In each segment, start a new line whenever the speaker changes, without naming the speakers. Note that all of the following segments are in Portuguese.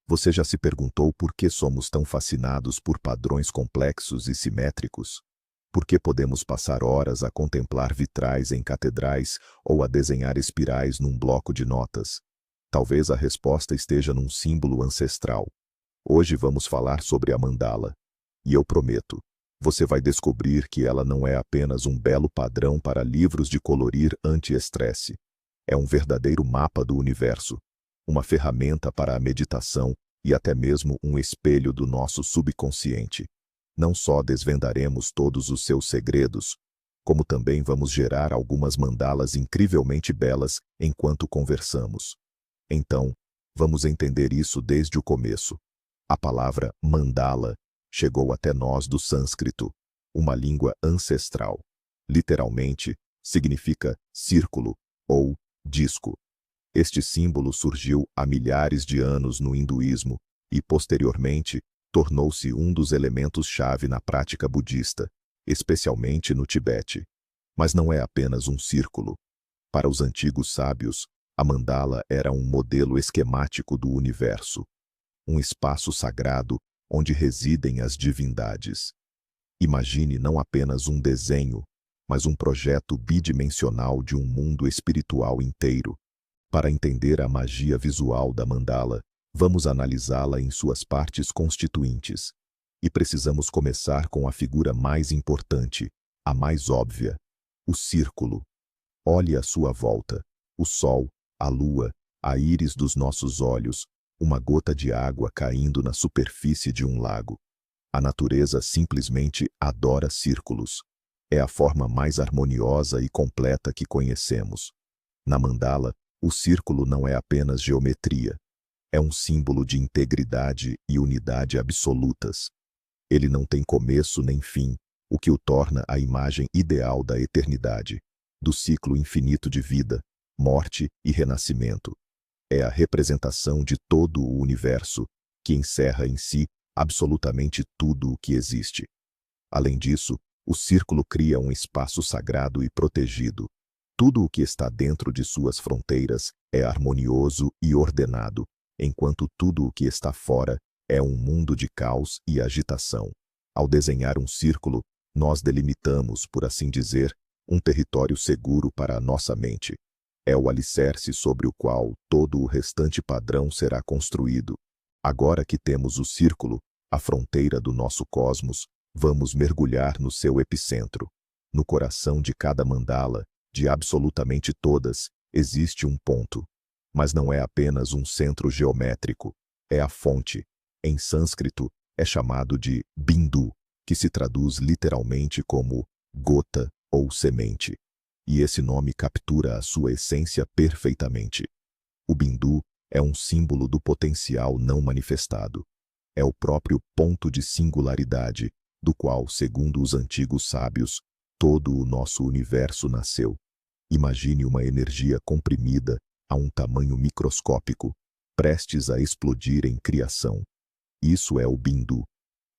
Você já se perguntou por que somos tão fascinados por padrões complexos e simétricos? Por que podemos passar horas a contemplar vitrais em catedrais ou a desenhar espirais num bloco de notas? Talvez a resposta esteja num símbolo ancestral. Hoje vamos falar sobre a mandala. E eu prometo, você vai descobrir que ela não é apenas um belo padrão para livros de colorir anti-estresse. É um verdadeiro mapa do universo, uma ferramenta para a meditação e até mesmo um espelho do nosso subconsciente. Não só desvendaremos todos os seus segredos, como também vamos gerar algumas mandalas incrivelmente belas enquanto conversamos. Então, vamos entender isso desde o começo. A palavra mandala chegou até nós do sânscrito, uma língua ancestral. Literalmente, significa círculo ou disco. Este símbolo surgiu há milhares de anos no hinduísmo e, posteriormente, tornou-se um dos elementos-chave na prática budista, especialmente no Tibete. Mas não é apenas um círculo. Para os antigos sábios, a mandala era um modelo esquemático do universo, um espaço sagrado onde residem as divindades. Imagine não apenas um desenho, mas um projeto bidimensional de um mundo espiritual inteiro. Para entender a magia visual da mandala, vamos analisá-la em suas partes constituintes. E precisamos começar com a figura mais importante, a mais óbvia: o círculo. Olhe à sua volta: o sol, a lua, a íris dos nossos olhos, uma gota de água caindo na superfície de um lago. A natureza simplesmente adora círculos. É a forma mais harmoniosa e completa que conhecemos. Na mandala, o círculo não é apenas geometria. É um símbolo de integridade e unidade absolutas. Ele não tem começo nem fim, o que o torna a imagem ideal da eternidade, do ciclo infinito de vida, morte e renascimento. É a representação de todo o universo, que encerra em si absolutamente tudo o que existe. Além disso, o círculo cria um espaço sagrado e protegido. Tudo o que está dentro de suas fronteiras é harmonioso e ordenado, enquanto tudo o que está fora é um mundo de caos e agitação. Ao desenhar um círculo, nós delimitamos, por assim dizer, um território seguro para a nossa mente. É o alicerce sobre o qual todo o restante padrão será construído. Agora que temos o círculo, a fronteira do nosso cosmos, vamos mergulhar no seu epicentro. No coração de cada mandala, de absolutamente todas, existe um ponto. Mas não é apenas um centro geométrico, é a fonte. Em sânscrito, é chamado de bindu, que se traduz literalmente como gota ou semente. E esse nome captura a sua essência perfeitamente. O bindu é um símbolo do potencial não manifestado. É o próprio ponto de singularidade, do qual, segundo os antigos sábios, todo o nosso universo nasceu. Imagine uma energia comprimida a um tamanho microscópico, prestes a explodir em criação. Isso é o bindu.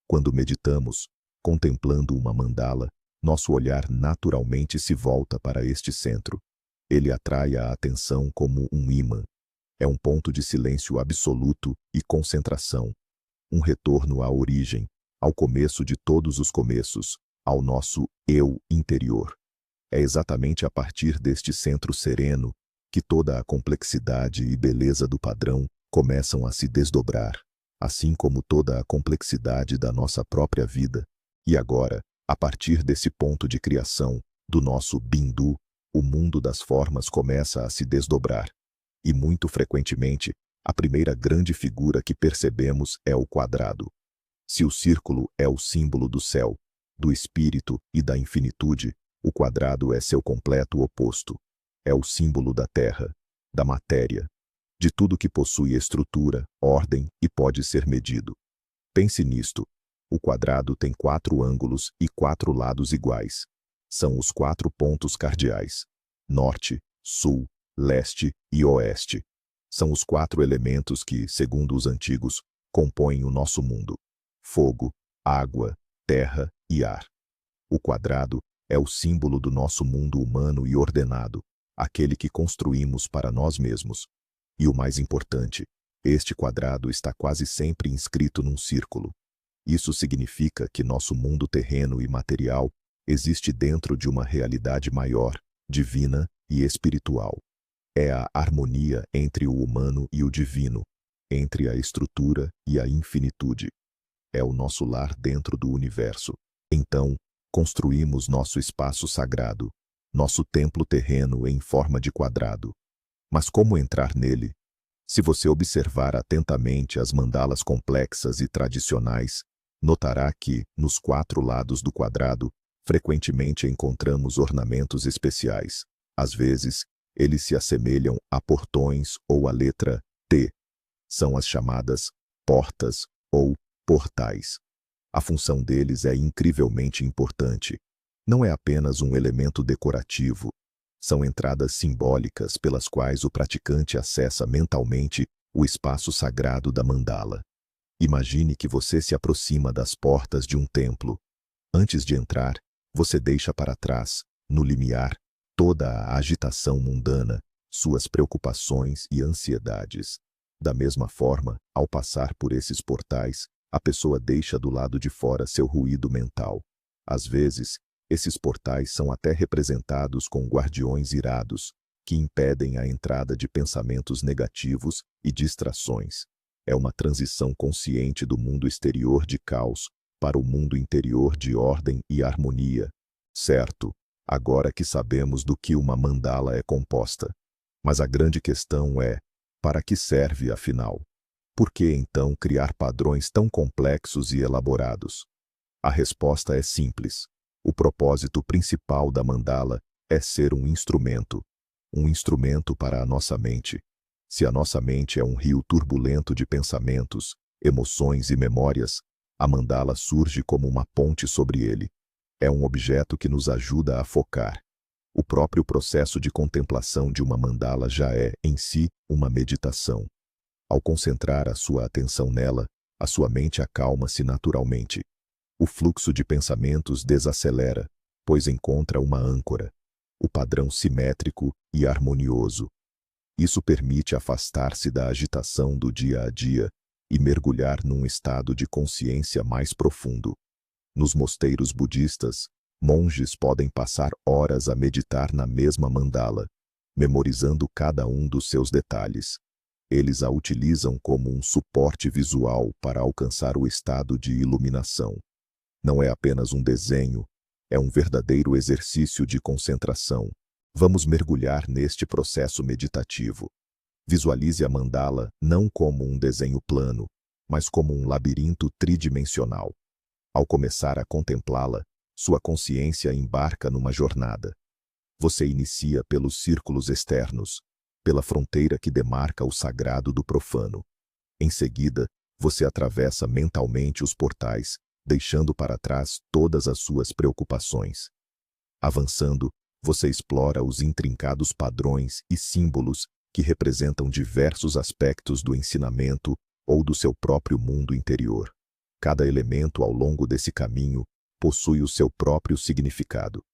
Quando meditamos, contemplando uma mandala, nosso olhar naturalmente se volta para este centro. Ele atrai a atenção como um ímã. É um ponto de silêncio absoluto e concentração. Um retorno à origem, ao começo de todos os começos, ao nosso eu interior. É exatamente a partir deste centro sereno que toda a complexidade e beleza do padrão começam a se desdobrar, assim como toda a complexidade da nossa própria vida. E agora, a partir desse ponto de criação, do nosso bindu, o mundo das formas começa a se desdobrar. E muito frequentemente, a primeira grande figura que percebemos é o quadrado. Se o círculo é o símbolo do céu, do espírito e da infinitude, o quadrado é seu completo oposto. É o símbolo da terra, da matéria, de tudo que possui estrutura, ordem e pode ser medido. Pense nisto. O quadrado tem 4 ângulos e 4 lados iguais. São os 4 pontos cardeais: norte, sul, leste e oeste. São os 4 elementos que, segundo os antigos, compõem o nosso mundo: fogo, água, terra e ar. O quadrado é o símbolo do nosso mundo humano e ordenado, aquele que construímos para nós mesmos. E o mais importante, Este quadrado está quase sempre inscrito num círculo. Isso significa que nosso mundo terreno e material existe dentro de uma realidade maior, divina e espiritual. É a harmonia entre o humano e o divino, entre a estrutura e a infinitude. É o nosso lar dentro do universo. Então, construímos nosso espaço sagrado, nosso templo terreno em forma de quadrado. Mas como entrar nele? Se você observar atentamente as mandalas complexas e tradicionais, notará que, nos 4 lados do quadrado, frequentemente encontramos ornamentos especiais. Às vezes, eles se assemelham a portões ou a letra T. São as chamadas portas ou portais. A função deles é incrivelmente importante. Não é apenas um elemento decorativo. São entradas simbólicas pelas quais o praticante acessa mentalmente o espaço sagrado da mandala. Imagine que você se aproxima das portas de um templo. Antes de entrar, você deixa para trás, no limiar, toda a agitação mundana, suas preocupações e ansiedades. Da mesma forma, ao passar por esses portais, a pessoa deixa do lado de fora seu ruído mental. Às vezes, esses portais são até representados com guardiões irados, que impedem a entrada de pensamentos negativos e distrações. É uma transição consciente do mundo exterior de caos para o mundo interior de ordem e harmonia. Certo, agora que sabemos do que uma mandala é composta. Mas a grande questão é, para que serve afinal? Por que então criar padrões tão complexos e elaborados? A resposta é simples. O propósito principal da mandala é ser um instrumento para a nossa mente. Se a nossa mente é um rio turbulento de pensamentos, emoções e memórias, a mandala surge como uma ponte sobre ele. É um objeto que nos ajuda a focar. O próprio processo de contemplação de uma mandala já é, em si, uma meditação. Ao concentrar a sua atenção nela, a sua mente acalma-se naturalmente. O fluxo de pensamentos desacelera, pois encontra uma âncora, o padrão simétrico e harmonioso. Isso permite afastar-se da agitação do dia a dia e mergulhar num estado de consciência mais profundo. Nos mosteiros budistas, monges podem passar horas a meditar na mesma mandala, memorizando cada um dos seus detalhes. Eles a utilizam como um suporte visual para alcançar o estado de iluminação. Não é apenas um desenho, é um verdadeiro exercício de concentração. Vamos mergulhar neste processo meditativo. Visualize a mandala não como um desenho plano, mas como um labirinto tridimensional. Ao começar a contemplá-la, sua consciência embarca numa jornada. Você inicia pelos círculos externos, pela fronteira que demarca o sagrado do profano. Em seguida, você atravessa mentalmente os portais, deixando para trás todas as suas preocupações. Avançando, você explora os intrincados padrões e símbolos que representam diversos aspectos do ensinamento ou do seu próprio mundo interior. Cada elemento ao longo desse caminho possui o seu próprio significado.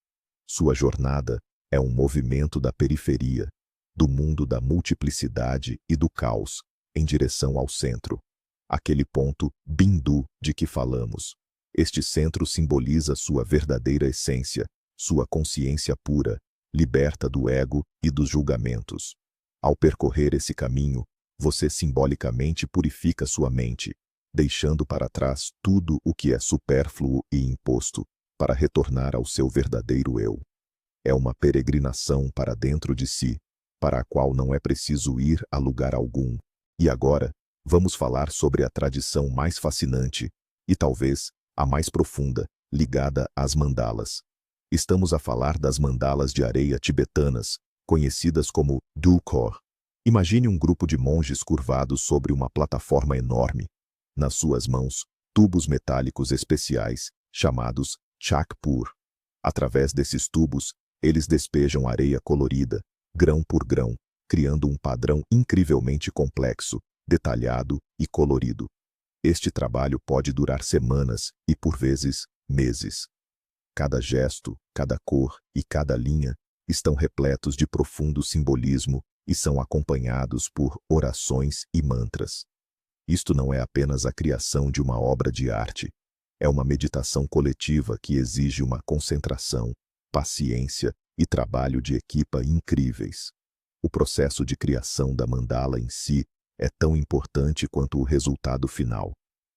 Sua jornada é um movimento da periferia, do mundo da multiplicidade e do caos, em direção ao centro. Aquele ponto Bindu de que falamos. Este centro simboliza sua verdadeira essência, sua consciência pura, liberta do ego e dos julgamentos. Ao percorrer esse caminho, você simbolicamente purifica sua mente, deixando para trás tudo o que é supérfluo e imposto, para retornar ao seu verdadeiro eu. É uma peregrinação para dentro de si, para a qual não é preciso ir a lugar algum. E agora, vamos falar sobre a tradição mais fascinante, e talvez a mais profunda, ligada às mandalas. Estamos a falar das mandalas de areia tibetanas, conhecidas como Dulkor. Imagine um grupo de monges curvados sobre uma plataforma enorme. Nas suas mãos, tubos metálicos especiais, chamados Chakpur. Através desses tubos, eles despejam areia colorida, grão por grão, criando um padrão incrivelmente complexo, detalhado e colorido. Este trabalho pode durar semanas e, por vezes, meses. Cada gesto, cada cor e cada linha estão repletos de profundo simbolismo e são acompanhados por orações e mantras. Isto não é apenas a criação de uma obra de arte, é uma meditação coletiva que exige uma concentração, paciência e trabalho de equipa incríveis. O processo de criação da mandala em si é tão importante quanto o resultado final,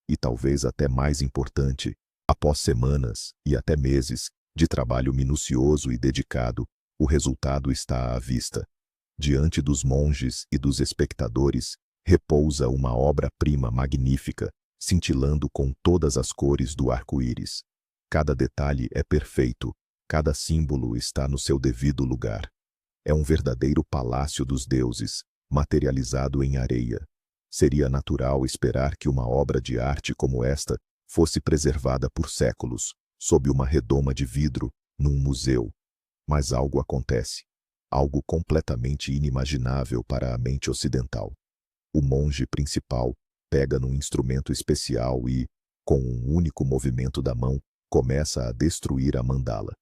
e talvez até mais importante. Após semanas e até meses de trabalho minucioso e dedicado, o resultado está à vista. Diante dos monges e dos espectadores, repousa uma obra-prima magnífica, cintilando com todas as cores do arco-íris. Cada detalhe é perfeito, cada símbolo está no seu devido lugar. É um verdadeiro palácio dos deuses, materializado em areia. Seria natural esperar que uma obra de arte como esta fosse preservada por séculos, sob uma redoma de vidro, num museu. Mas algo acontece. Algo completamente inimaginável para a mente ocidental. O monge principal pega num instrumento especial e, com um único movimento da mão, começa a destruir a mandala.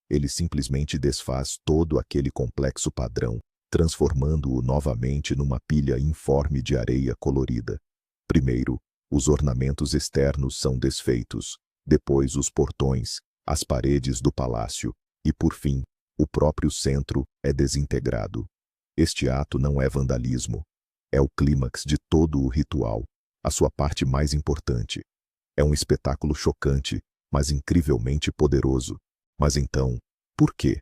Ele simplesmente desfaz todo aquele complexo padrão, transformando-o novamente numa pilha informe de areia colorida. Primeiro, os ornamentos externos são desfeitos, depois os portões, as paredes do palácio, e por fim, o próprio centro é desintegrado. Este ato não é vandalismo. É o clímax de todo o ritual, a sua parte mais importante. É um espetáculo chocante, mas incrivelmente poderoso. Mas então, por quê?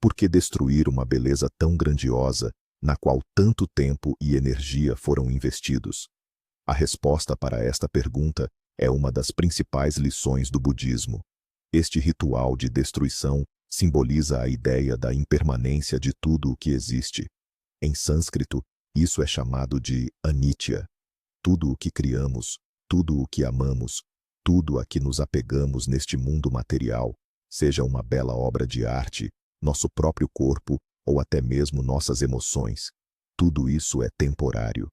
Por que destruir uma beleza tão grandiosa, na qual tanto tempo e energia foram investidos? A resposta para esta pergunta é uma das principais lições do budismo. Este ritual de destruição simboliza a ideia da impermanência de tudo o que existe. Em sânscrito, isso é chamado de anitya. Tudo o que criamos, tudo o que amamos, tudo a que nos apegamos neste mundo material, seja uma bela obra de arte, nosso próprio corpo ou até mesmo nossas emoções, tudo isso é temporário.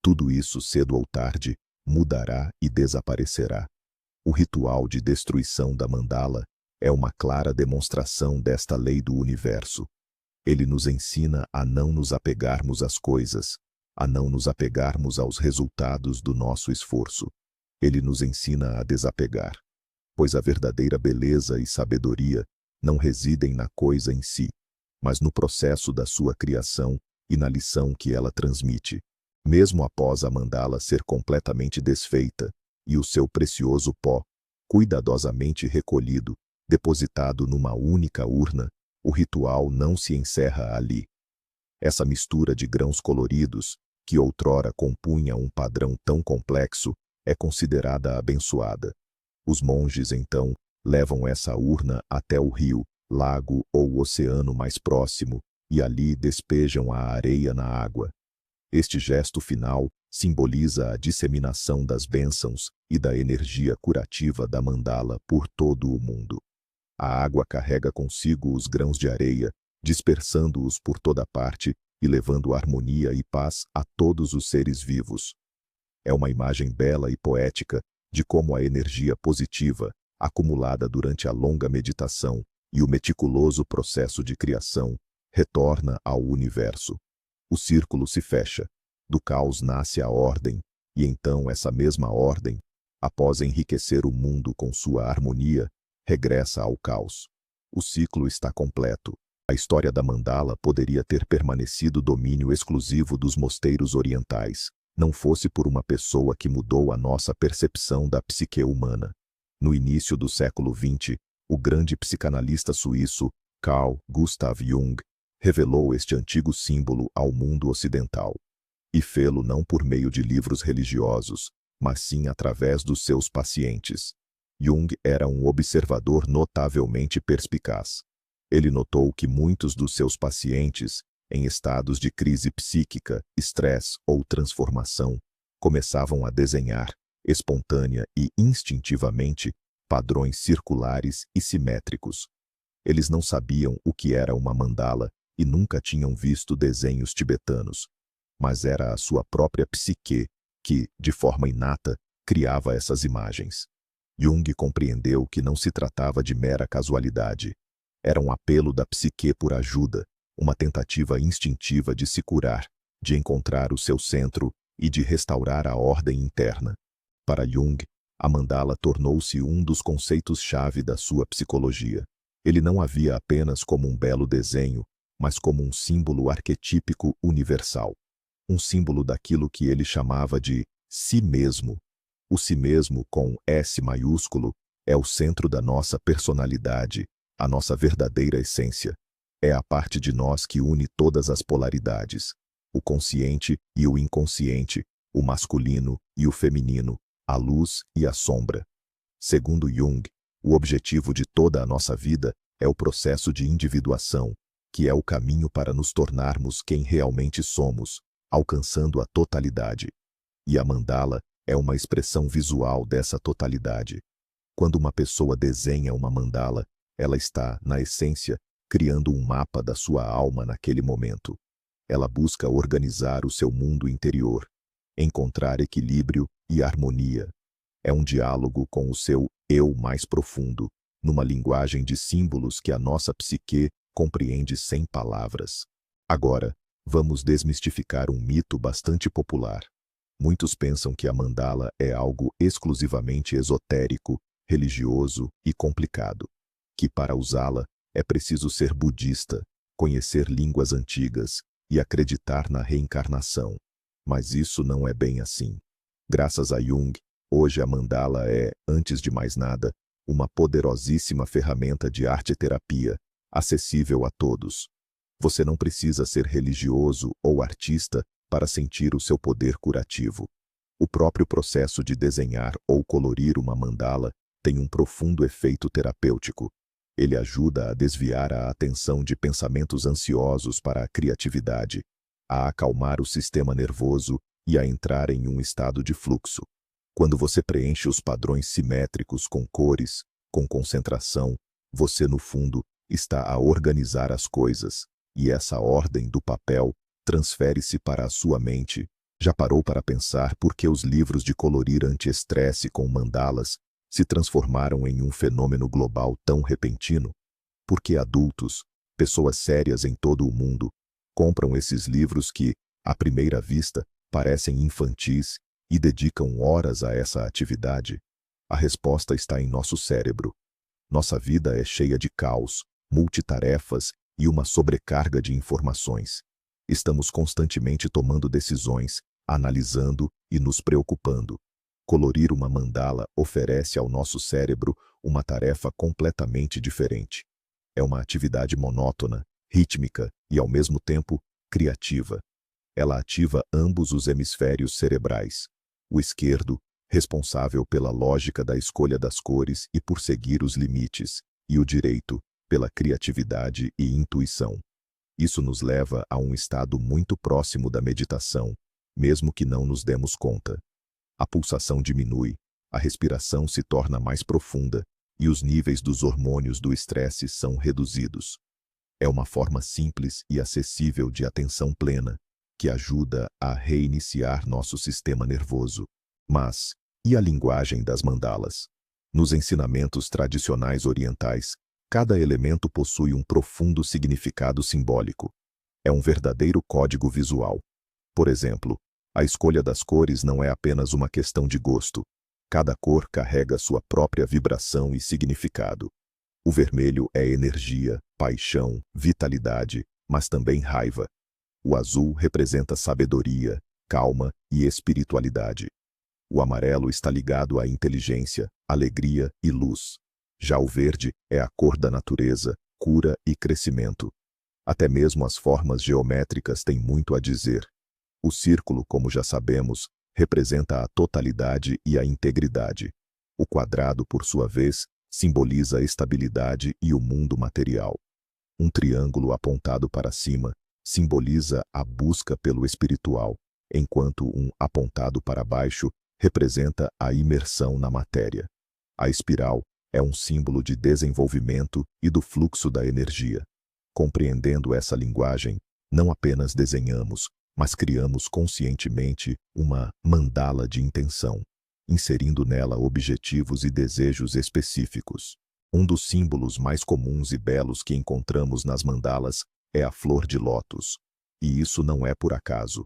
Tudo isso, cedo ou tarde, mudará e desaparecerá. O ritual de destruição da mandala é uma clara demonstração desta lei do universo. Ele nos ensina a não nos apegarmos às coisas, a não nos apegarmos aos resultados do nosso esforço. Ele nos ensina a desapegar, pois a verdadeira beleza e sabedoria não residem na coisa em si, mas no processo da sua criação e na lição que ela transmite. Mesmo após a mandala ser completamente desfeita e o seu precioso pó, cuidadosamente recolhido, depositado numa única urna, o ritual não se encerra ali. Essa mistura de grãos coloridos, que outrora compunha um padrão tão complexo, é considerada abençoada. Os monges, então, levam essa urna até o rio, lago ou oceano mais próximo, e ali despejam a areia na água. Este gesto final simboliza a disseminação das bênçãos e da energia curativa da mandala por todo o mundo. A água carrega consigo os grãos de areia, dispersando-os por toda parte e levando harmonia e paz a todos os seres vivos. É uma imagem bela e poética de como a energia positiva, acumulada durante a longa meditação e o meticuloso processo de criação, retorna ao universo. O círculo se fecha, do caos nasce a ordem, e então essa mesma ordem, após enriquecer o mundo com sua harmonia, regressa ao caos. O ciclo está completo. A história da mandala poderia ter permanecido domínio exclusivo dos mosteiros orientais, não fosse por uma pessoa que mudou a nossa percepção da psique humana. No início do século XX, o grande psicanalista suíço Carl Gustav Jung revelou este antigo símbolo ao mundo ocidental. E fê-lo não por meio de livros religiosos, mas sim através dos seus pacientes. Jung era um observador notavelmente perspicaz. Ele notou que muitos dos seus pacientes, em estados de crise psíquica, estresse ou transformação, começavam a desenhar, espontânea e instintivamente, padrões circulares e simétricos. Eles não sabiam o que era uma mandala e nunca tinham visto desenhos tibetanos, mas era a sua própria psique que, de forma inata, criava essas imagens. Jung compreendeu que não se tratava de mera casualidade. Era um apelo da psique por ajuda, uma tentativa instintiva de se curar, de encontrar o seu centro e de restaurar a ordem interna. Para Jung, a mandala tornou-se um dos conceitos-chave da sua psicologia. Ele não a via apenas como um belo desenho, mas como um símbolo arquetípico universal. Um símbolo daquilo que ele chamava de si mesmo. O si mesmo, com S maiúsculo, é o centro da nossa personalidade, a nossa verdadeira essência. É a parte de nós que une todas as polaridades, o consciente e o inconsciente, o masculino e o feminino, a luz e a sombra. Segundo Jung, o objetivo de toda a nossa vida é o processo de individuação, que é o caminho para nos tornarmos quem realmente somos, alcançando a totalidade. E a mandala é uma expressão visual dessa totalidade. Quando uma pessoa desenha uma mandala, ela está, na essência, criando um mapa da sua alma naquele momento. Ela busca organizar o seu mundo interior, encontrar equilíbrio e harmonia. É um diálogo com o seu eu mais profundo, numa linguagem de símbolos que a nossa psique compreende sem palavras. Agora, vamos desmistificar um mito bastante popular. Muitos pensam que a mandala é algo exclusivamente esotérico, religioso e complicado. Que para usá-la é preciso ser budista, conhecer línguas antigas e acreditar na reencarnação. Mas isso não é bem assim. Graças a Jung, hoje a mandala é, antes de mais nada, uma poderosíssima ferramenta de arte-terapia, acessível a todos. Você não precisa ser religioso ou artista para sentir o seu poder curativo. O próprio processo de desenhar ou colorir uma mandala tem um profundo efeito terapêutico. Ele ajuda a desviar a atenção de pensamentos ansiosos para a criatividade, a acalmar o sistema nervoso e a entrar em um estado de fluxo. Quando você preenche os padrões simétricos com cores, com concentração, você, no fundo, está a organizar as coisas, e essa ordem do papel transfere-se para a sua mente. Já parou para pensar por que os livros de colorir anti-estresse com mandalas se transformaram em um fenômeno global tão repentino? Porque adultos, pessoas sérias em todo o mundo, compram esses livros que, à primeira vista, parecem infantis e dedicam horas a essa atividade? A resposta está em nosso cérebro. Nossa vida é cheia de caos, multitarefas e uma sobrecarga de informações. Estamos constantemente tomando decisões, analisando e nos preocupando. Colorir uma mandala oferece ao nosso cérebro uma tarefa completamente diferente. É uma atividade monótona, rítmica e, ao mesmo tempo, criativa. Ela ativa ambos os hemisférios cerebrais. O esquerdo, responsável pela lógica da escolha das cores e por seguir os limites, e o direito, pela criatividade e intuição. Isso nos leva a um estado muito próximo da meditação, mesmo que não nos demos conta. A pulsação diminui, a respiração se torna mais profunda e os níveis dos hormônios do estresse são reduzidos. É uma forma simples e acessível de atenção plena, que ajuda a reiniciar nosso sistema nervoso. Mas, e a linguagem das mandalas? Nos ensinamentos tradicionais orientais, cada elemento possui um profundo significado simbólico. É um verdadeiro código visual. Por exemplo, a escolha das cores não é apenas uma questão de gosto. Cada cor carrega sua própria vibração e significado. O vermelho é energia, paixão, vitalidade, mas também raiva. O azul representa sabedoria, calma e espiritualidade. O amarelo está ligado à inteligência, alegria e luz. Já o verde é a cor da natureza, cura e crescimento. Até mesmo as formas geométricas têm muito a dizer. O círculo, como já sabemos, representa a totalidade e a integridade. O quadrado, por sua vez, simboliza a estabilidade e o mundo material. Um triângulo apontado para cima simboliza a busca pelo espiritual, enquanto um apontado para baixo representa a imersão na matéria. A espiral é um símbolo de desenvolvimento e do fluxo da energia. Compreendendo essa linguagem, não apenas desenhamos, mas criamos conscientemente uma mandala de intenção, inserindo nela objetivos e desejos específicos. Um dos símbolos mais comuns e belos que encontramos nas mandalas é a flor de lótus. E isso não é por acaso.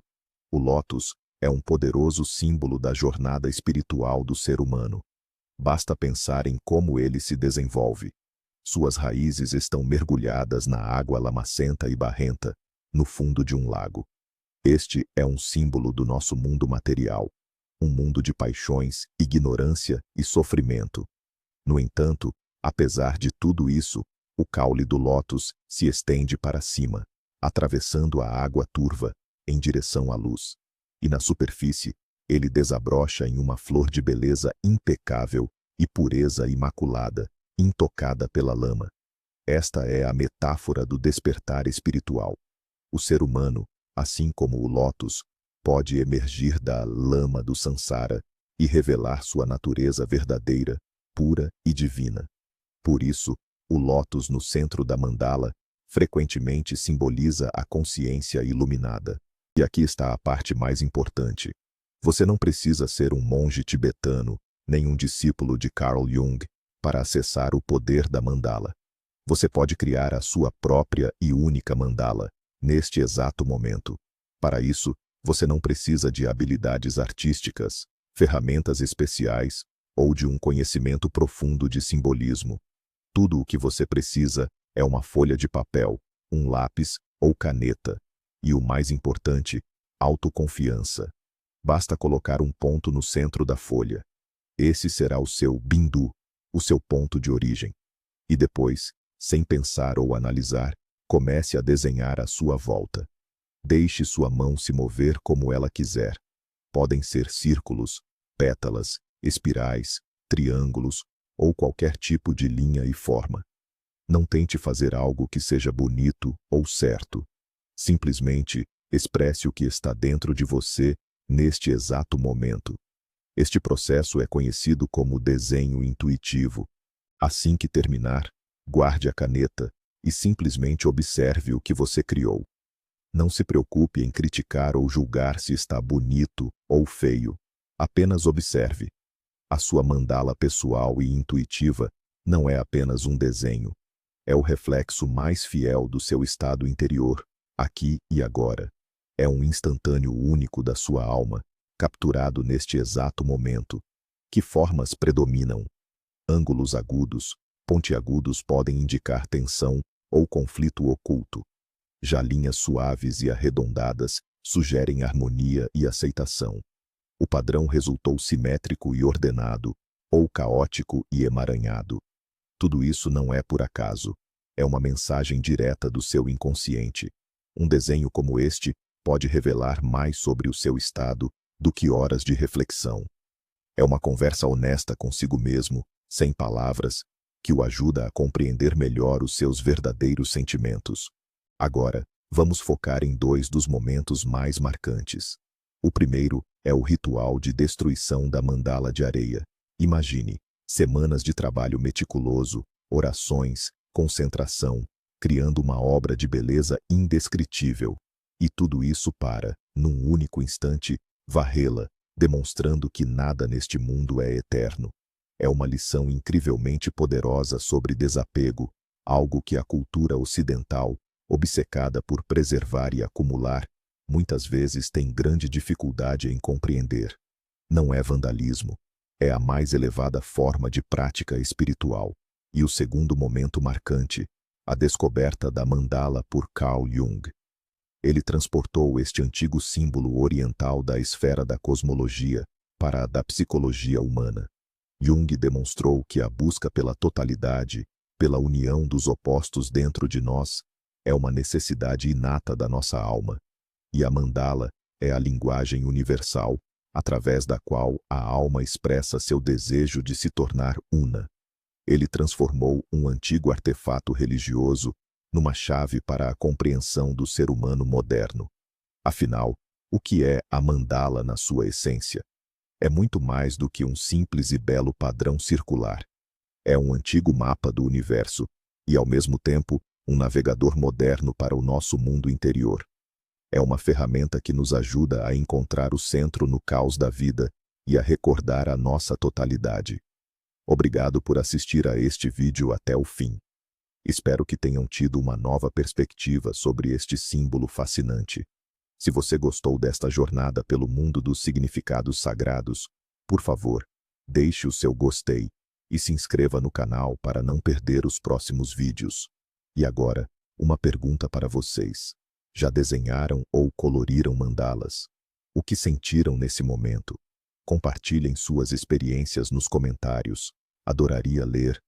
O lótus é um poderoso símbolo da jornada espiritual do ser humano. Basta pensar em como ele se desenvolve. Suas raízes estão mergulhadas na água lamacenta e barrenta, no fundo de um lago. Este é um símbolo do nosso mundo material, um mundo de paixões, ignorância e sofrimento. No entanto, apesar de tudo isso, o caule do lótus se estende para cima, atravessando a água turva, em direção à luz. E na superfície, ele desabrocha em uma flor de beleza impecável e pureza imaculada, intocada pela lama. Esta é a metáfora do despertar espiritual. O ser humano, assim como o lótus, pode emergir da lama do Sansara e revelar sua natureza verdadeira, pura e divina. Por isso, o lótus no centro da mandala frequentemente simboliza a consciência iluminada. E aqui está a parte mais importante. Você não precisa ser um monge tibetano, nem um discípulo de Carl Jung, para acessar o poder da mandala. Você pode criar a sua própria e única mandala, neste exato momento. Para isso, você não precisa de habilidades artísticas, ferramentas especiais ou de um conhecimento profundo de simbolismo. Tudo o que você precisa é uma folha de papel, um lápis ou caneta. E o mais importante, autoconfiança. Basta colocar um ponto no centro da folha. Esse será o seu bindu, o seu ponto de origem. E depois, sem pensar ou analisar, comece a desenhar à sua volta. Deixe sua mão se mover como ela quiser. Podem ser círculos, pétalas, espirais, triângulos ou qualquer tipo de linha e forma. Não tente fazer algo que seja bonito ou certo. Simplesmente expresse o que está dentro de você neste exato momento. Este processo é conhecido como desenho intuitivo. Assim que terminar, guarde a caneta e simplesmente observe o que você criou. Não se preocupe em criticar ou julgar se está bonito ou feio. Apenas observe. A sua mandala pessoal e intuitiva não é apenas um desenho. É o reflexo mais fiel do seu estado interior, aqui e agora. É um instantâneo único da sua alma, capturado neste exato momento. Que formas predominam? Ângulos agudos, pontiagudos podem indicar tensão ou conflito oculto. Já linhas suaves e arredondadas sugerem harmonia e aceitação. O padrão resultou simétrico e ordenado, ou caótico e emaranhado. Tudo isso não é por acaso. É uma mensagem direta do seu inconsciente. Um desenho como este pode revelar mais sobre o seu estado do que horas de reflexão. É uma conversa honesta consigo mesmo, sem palavras, que o ajuda a compreender melhor os seus verdadeiros sentimentos. Agora, vamos focar em dois dos momentos mais marcantes. O primeiro é o ritual de destruição da mandala de areia. Imagine, semanas de trabalho meticuloso, orações, concentração, criando uma obra de beleza indescritível. E tudo isso para, num único instante, varrê-la, demonstrando que nada neste mundo é eterno. É uma lição incrivelmente poderosa sobre desapego, algo que a cultura ocidental, obcecada por preservar e acumular, muitas vezes tem grande dificuldade em compreender. Não é vandalismo, é a mais elevada forma de prática espiritual. E o segundo momento marcante, a descoberta da mandala por Carl Jung. Ele transportou este antigo símbolo oriental da esfera da cosmologia para a da psicologia humana. Jung demonstrou que a busca pela totalidade, pela união dos opostos dentro de nós, é uma necessidade inata da nossa alma. E a mandala é a linguagem universal, através da qual a alma expressa seu desejo de se tornar una. Ele transformou um antigo artefato religioso numa chave para a compreensão do ser humano moderno. Afinal, o que é a mandala na sua essência? É muito mais do que um simples e belo padrão circular. É um antigo mapa do universo e, ao mesmo tempo, um navegador moderno para o nosso mundo interior. É uma ferramenta que nos ajuda a encontrar o centro no caos da vida e a recordar a nossa totalidade. Obrigado por assistir a este vídeo até o fim. Espero que tenham tido uma nova perspectiva sobre este símbolo fascinante. Se você gostou desta jornada pelo mundo dos significados sagrados, por favor, deixe o seu gostei e se inscreva no canal para não perder os próximos vídeos. E agora, uma pergunta para vocês. Já desenharam ou coloriram mandalas? O que sentiram nesse momento? Compartilhem suas experiências nos comentários. Adoraria ler